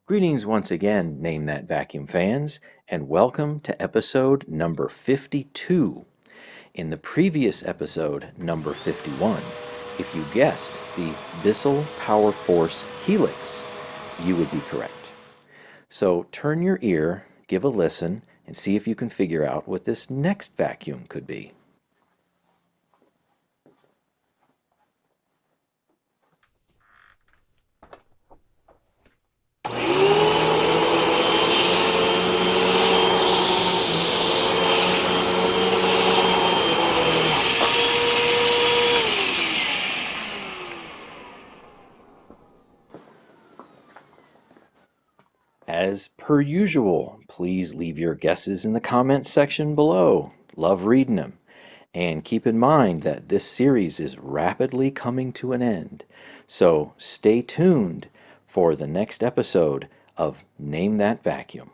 Greetings once again, Name That Vacuum fans, and welcome to episode number 52. In the previous episode, number 51, if you guessed the Bissell Powerforce Helix, you would be correct. So turn your ear, give a listen, and see if you can figure out what this next vacuum could be. As per usual, please leave your guesses in the comments section below. Love reading them. And keep in mind that this series is rapidly coming to an end. So stay tuned for the next episode of Name That Vacuum.